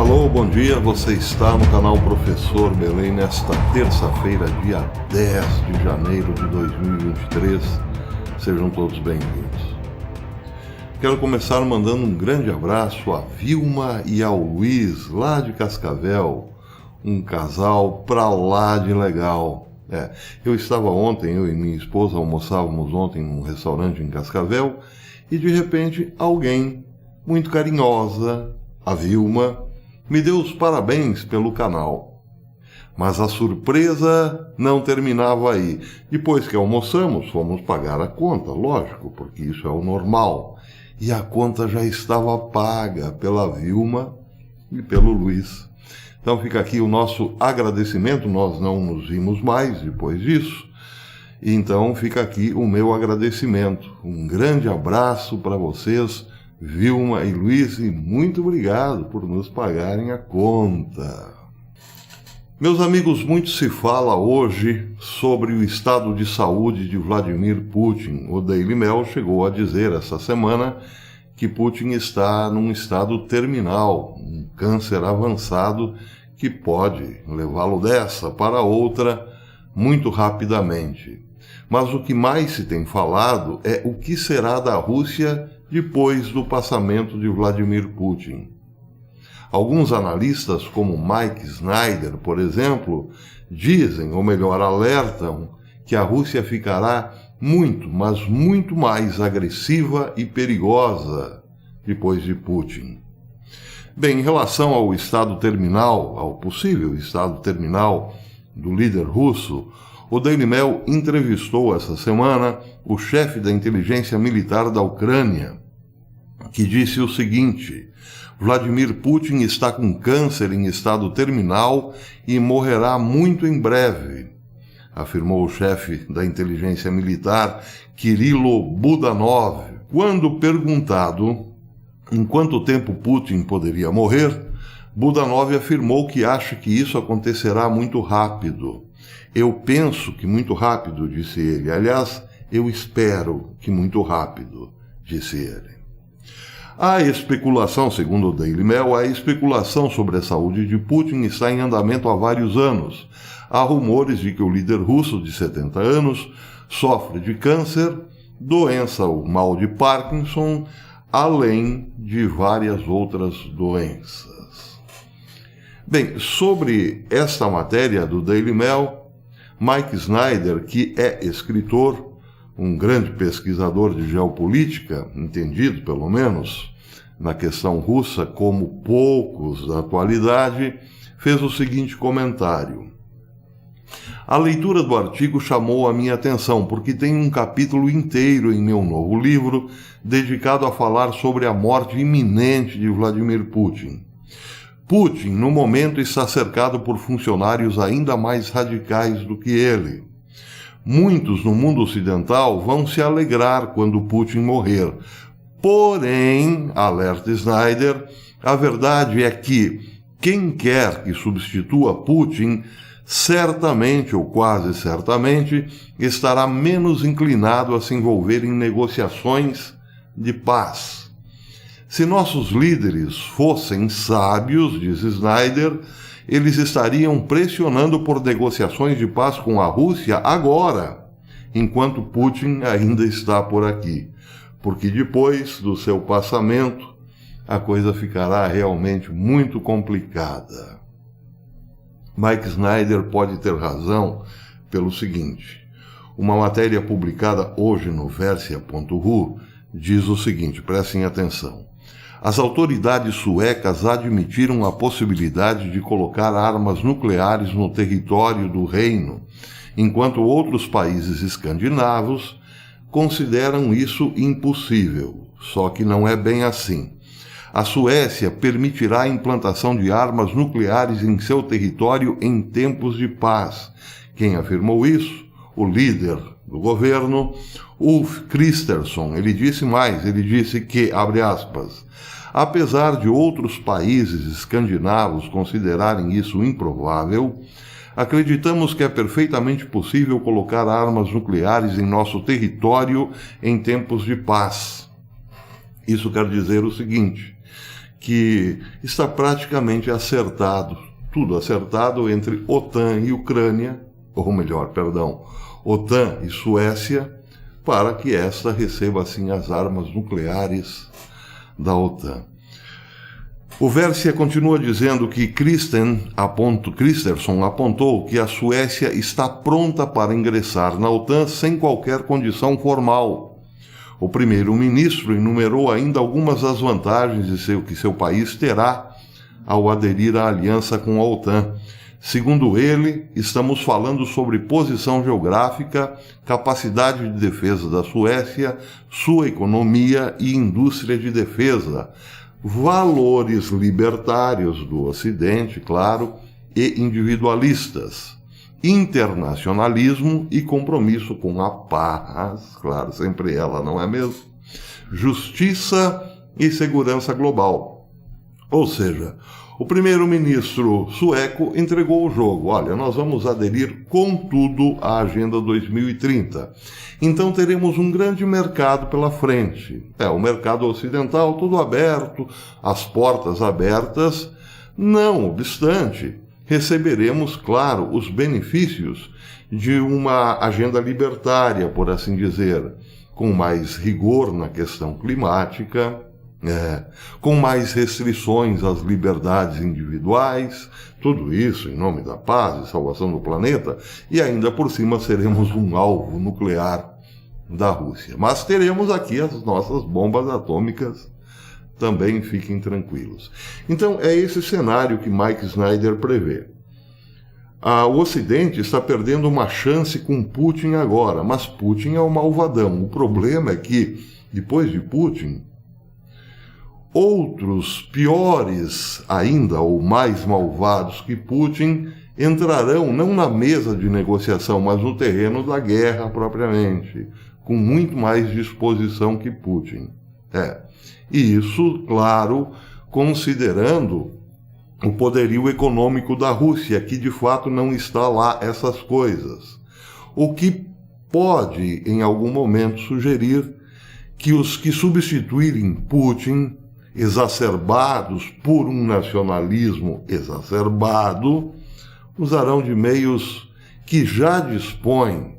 Alô, bom dia, você está no canal Professor Belém nesta terça-feira, dia 10 de janeiro de 2023. Sejam todos bem-vindos. Quero começar mandando um grande abraço a Vilma e ao Luiz, lá de Cascavel, um casal pra lá de legal. Eu estava ontem, eu e minha esposa almoçávamos ontem num restaurante em Cascavel e de repente alguém muito carinhosa, a Vilma, me deu os parabéns pelo canal. Mas a surpresa não terminava aí. Depois que almoçamos, fomos pagar a conta, lógico, porque isso é o normal. E a conta já estava paga pela Vilma e pelo Luiz. Então fica aqui o nosso agradecimento, nós não nos vimos mais depois disso. Então fica aqui o meu agradecimento. Um grande abraço para vocês, Vilma e Luiz, e muito obrigado por nos pagarem a conta. Meus amigos, muito se fala hoje sobre o estado de saúde de Vladimir Putin. O Daily Mail chegou a dizer essa semana que Putin está num estado terminal, um câncer avançado que pode levá-lo dessa para outra muito rapidamente. Mas o que mais se tem falado é o que será da Rússia depois do passamento de Vladimir Putin. Alguns analistas, como Mike Snyder, por exemplo, dizem, ou melhor, alertam, que a Rússia ficará muito, mas muito mais agressiva e perigosa depois de Putin. Bem, em relação ao estado terminal, ao possível estado terminal do líder russo, o Daily Mail entrevistou essa semana o chefe da inteligência militar da Ucrânia, que disse o seguinte: Vladimir Putin está com câncer em estado terminal e morrerá muito em breve, afirmou o chefe da inteligência militar, Kirilo Budanov. Quando perguntado em quanto tempo Putin poderia morrer, Budanov afirmou que acha que isso acontecerá muito rápido. Eu penso que muito rápido, disse ele. Aliás, eu espero que muito rápido, disse ele. A especulação, segundo o Daily Mail, a especulação sobre a saúde de Putin está em andamento há vários anos. Há rumores de que o líder russo de 70 anos sofre de câncer, doença, o mal de Parkinson, além de várias outras doenças. Bem, sobre esta matéria do Daily Mail, Mike Snyder, que é escritor, um grande pesquisador de geopolítica, entendido pelo menos na questão russa como poucos da atualidade, fez o seguinte comentário. A leitura do artigo chamou a minha atenção porque tem um capítulo inteiro em meu novo livro dedicado a falar sobre a morte iminente de Vladimir Putin. Putin, no momento, está cercado por funcionários ainda mais radicais do que ele. Muitos no mundo ocidental vão se alegrar quando Putin morrer. Porém, alerta Snyder, a verdade é que quem quer que substitua Putin, certamente ou quase certamente, estará menos inclinado a se envolver em negociações de paz. Se nossos líderes fossem sábios, diz Snyder, eles estariam pressionando por negociações de paz com a Rússia agora, enquanto Putin ainda está por aqui. Porque depois do seu passamento, a coisa ficará realmente muito complicada. Mike Snyder pode ter razão pelo seguinte. Uma matéria publicada hoje no Versia.ru diz o seguinte, prestem atenção. As autoridades suecas admitiram a possibilidade de colocar armas nucleares no território do reino, enquanto outros países escandinavos consideram isso impossível. Só que não é bem assim. A Suécia permitirá a implantação de armas nucleares em seu território em tempos de paz. Quem afirmou isso? O líder do governo, Ulf Kristersson. Ele disse mais, ele disse que, abre aspas, apesar de outros países escandinavos considerarem isso improvável, acreditamos que é perfeitamente possível colocar armas nucleares em nosso território em tempos de paz. Isso quer dizer o seguinte, que está praticamente acertado, tudo acertado entre OTAN e Ucrânia, ou melhor, perdão, OTAN e Suécia, para que esta receba assim as armas nucleares da OTAN. O Versia continua dizendo que Christensen apontou que a Suécia está pronta para ingressar na OTAN sem qualquer condição formal. O primeiro-ministro enumerou ainda algumas das vantagens que seu país terá ao aderir à aliança com a OTAN. Segundo ele, estamos falando sobre posição geográfica, capacidade de defesa da Suécia, sua economia e indústria de defesa, valores libertários do Ocidente, claro, e individualistas, internacionalismo e compromisso com a paz, claro, sempre ela, não é mesmo? Justiça e segurança global. Ou seja, o primeiro-ministro sueco entregou o jogo. Olha, nós vamos aderir com tudo à Agenda 2030. Então teremos um grande mercado pela frente. O mercado ocidental tudo aberto, as portas abertas. Não obstante, receberemos, claro, os benefícios de uma agenda libertária, por assim dizer, com mais rigor na questão climática, com mais restrições às liberdades individuais, tudo isso em nome da paz e salvação do planeta, e ainda por cima seremos um alvo nuclear da Rússia. Mas teremos aqui as nossas bombas atômicas, também fiquem tranquilos. Então é esse cenário que Mike Snyder prevê. O Ocidente está perdendo uma chance com Putin agora, mas Putin é o malvadão. O problema é que, depois de Putin, outros piores ainda, ou mais malvados que Putin, entrarão não na mesa de negociação, mas no terreno da guerra propriamente, com muito mais disposição que Putin. E isso, claro, considerando o poderio econômico da Rússia, que de fato não está lá essas coisas. O que pode, em algum momento, sugerir que os que substituírem Putin, exacerbados por um nacionalismo exacerbado, usarão de meios que já dispõem,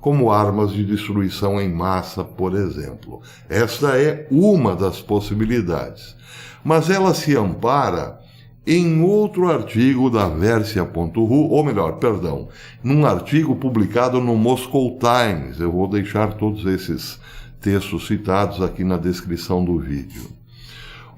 como armas de destruição em massa, por exemplo. Esta é uma das possibilidades. Mas ela se ampara em outro artigo da Versia.ru, ou melhor, perdão, num artigo publicado no Moscow Times. Eu vou deixar todos esses textos citados aqui na descrição do vídeo.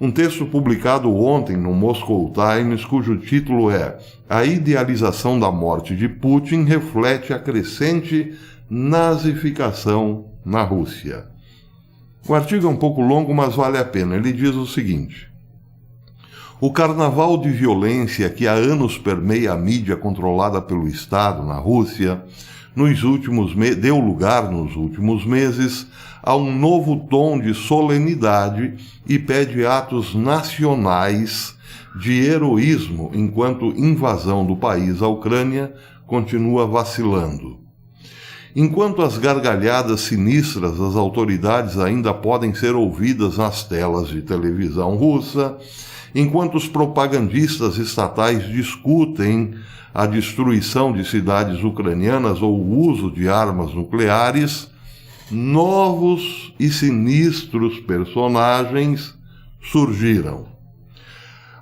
Um texto publicado ontem no Moscow Times, cujo título é "A idealização da morte de Putin reflete a crescente nazificação na Rússia". O artigo é um pouco longo, mas vale a pena. Ele diz o seguinte: o carnaval de violência que há anos permeia a mídia controlada pelo Estado na Rússia deu lugar nos últimos meses a um novo tom de solenidade e pede atos nacionais de heroísmo enquanto invasão do país à Ucrânia continua vacilando. Enquanto as gargalhadas sinistras das autoridades ainda podem ser ouvidas nas telas de televisão russa, enquanto os propagandistas estatais discutem a destruição de cidades ucranianas ou o uso de armas nucleares, novos e sinistros personagens surgiram.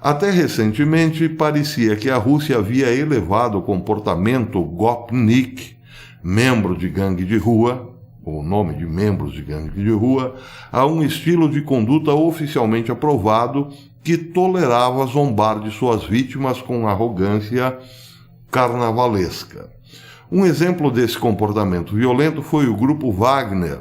Até recentemente, parecia que a Rússia havia elevado o comportamento Gopnik, membro de gangue de rua, o nome de membros de gangue de rua, a um estilo de conduta oficialmente aprovado que tolerava zombar de suas vítimas com arrogância carnavalesca. Um exemplo desse comportamento violento foi o grupo Wagner,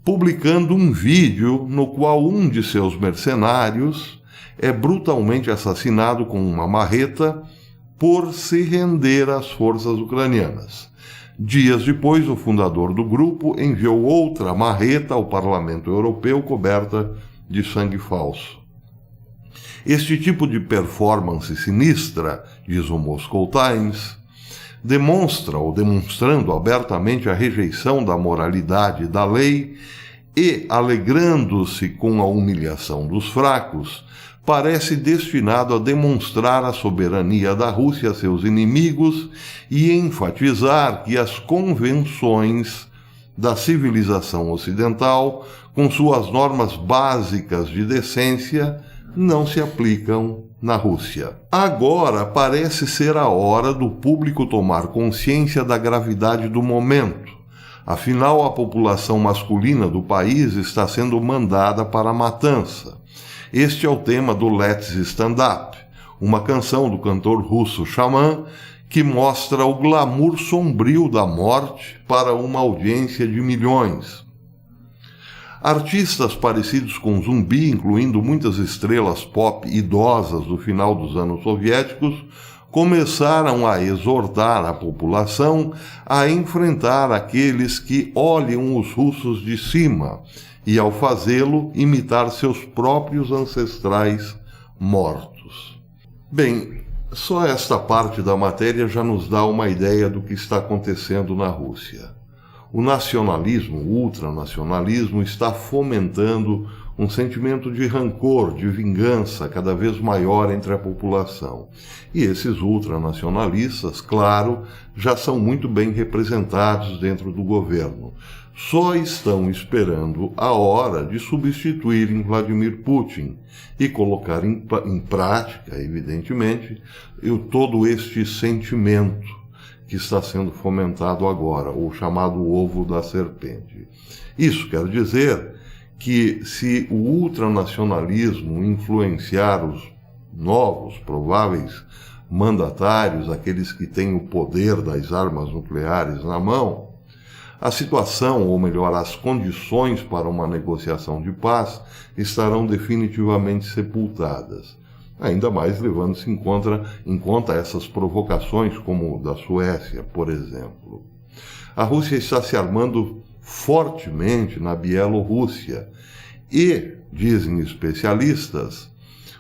publicando um vídeo no qual um de seus mercenários é brutalmente assassinado com uma marreta por se render às forças ucranianas. Dias depois, o fundador do grupo enviou outra marreta ao Parlamento Europeu coberta de sangue falso. Este tipo de performance sinistra, diz o Moscow Times, demonstrando abertamente a rejeição da moralidade e da lei e, alegrando-se com a humilhação dos fracos, parece destinado a demonstrar a soberania da Rússia a seus inimigos e enfatizar que as convenções da civilização ocidental, com suas normas básicas de decência, não se aplicam na Rússia. Agora parece ser a hora do público tomar consciência da gravidade do momento. Afinal, a população masculina do país está sendo mandada para a matança. Este é o tema do Let's Stand Up, uma canção do cantor russo Xamã, que mostra o glamour sombrio da morte para uma audiência de milhões. Artistas parecidos com Zumbi, incluindo muitas estrelas pop idosas do final dos anos soviéticos, começaram a exortar a população a enfrentar aqueles que olham os russos de cima e, ao fazê-lo, imitar seus próprios ancestrais mortos. Bem, só esta parte da matéria já nos dá uma ideia do que está acontecendo na Rússia. O nacionalismo, o ultranacionalismo, está fomentando um sentimento de rancor, de vingança cada vez maior entre a população. E esses ultranacionalistas, claro, já são muito bem representados dentro do governo. Só estão esperando a hora de substituírem Vladimir Putin e colocar em prática, evidentemente, todo este sentimento que está sendo fomentado agora, o chamado ovo da serpente. Isso quer dizer que, se o ultranacionalismo influenciar os novos prováveis mandatários, aqueles que têm o poder das armas nucleares na mão, a situação, ou melhor, as condições para uma negociação de paz estarão definitivamente sepultadas. Ainda mais levando-se em conta essas provocações, como da Suécia, por exemplo. A Rússia está se armando fortemente na Bielorrússia e, dizem especialistas,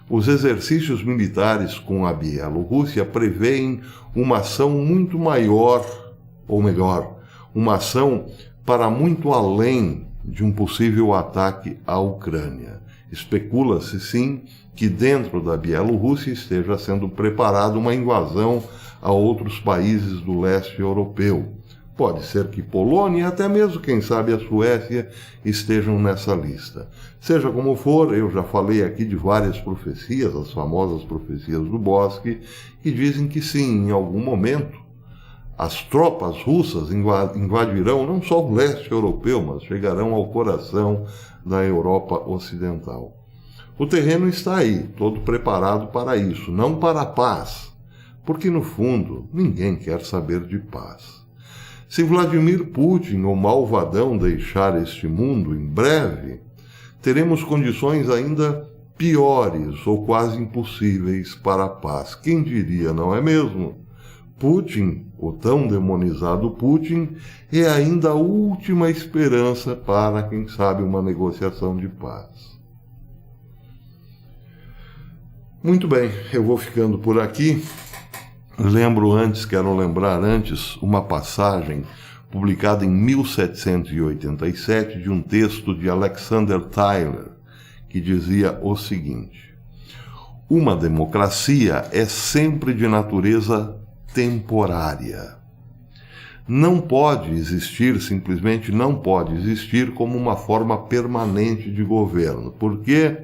os exercícios militares com a Bielorrússia prevêem uma ação muito maior, ou melhor, uma ação para muito além de um possível ataque à Ucrânia. Especula-se, sim, que dentro da Bielorrússia esteja sendo preparada uma invasão a outros países do leste europeu. Pode ser que Polônia e até mesmo, quem sabe, a Suécia estejam nessa lista. Seja como for, eu já falei aqui de várias profecias, as famosas profecias do Bosque, que dizem que sim, em algum momento, as tropas russas invadirão não só o leste europeu, mas chegarão ao coração da Europa Ocidental. O terreno está aí, todo preparado para isso, não para a paz, porque no fundo ninguém quer saber de paz. Se Vladimir Putin, o malvadão, deixar este mundo em breve, teremos condições ainda piores ou quase impossíveis para a paz. Quem diria, não é mesmo? Putin, o tão demonizado Putin, é ainda a última esperança para, quem sabe, uma negociação de paz. Muito bem, eu vou ficando por aqui. Quero lembrar antes uma passagem publicada em 1787 de um texto de Alexander Tyler, que dizia o seguinte: uma democracia é sempre de natureza temporária. Não pode existir, simplesmente não pode existir como uma forma permanente de governo, porque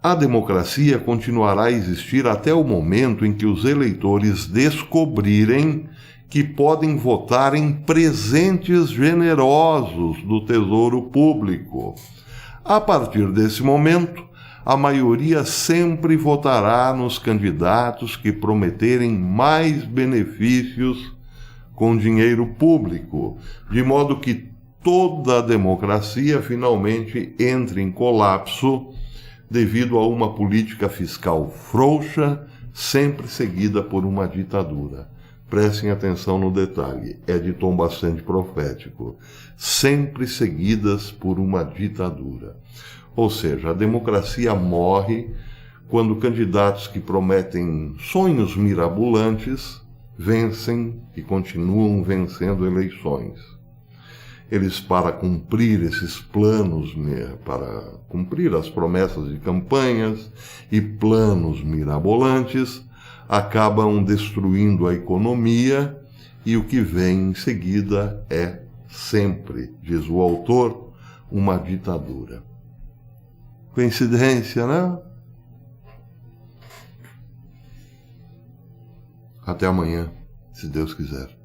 a democracia continuará a existir até o momento em que os eleitores descobrirem que podem votar em presentes generosos do tesouro público. A partir desse momento, a maioria sempre votará nos candidatos que prometerem mais benefícios com dinheiro público, de modo que toda a democracia finalmente entre em colapso devido a uma política fiscal frouxa, sempre seguida por uma ditadura. Prestem atenção no detalhe, é de tom bastante profético. Sempre seguidas por uma ditadura. Ou seja, a democracia morre quando candidatos que prometem sonhos mirabolantes vencem e continuam vencendo eleições. eles, para cumprir esses planos, para cumprir as promessas de campanhas e planos mirabolantes, acabam destruindo a economia, e o que vem em seguida é sempre, diz o autor, uma ditadura. Coincidência, né? Até amanhã, se Deus quiser.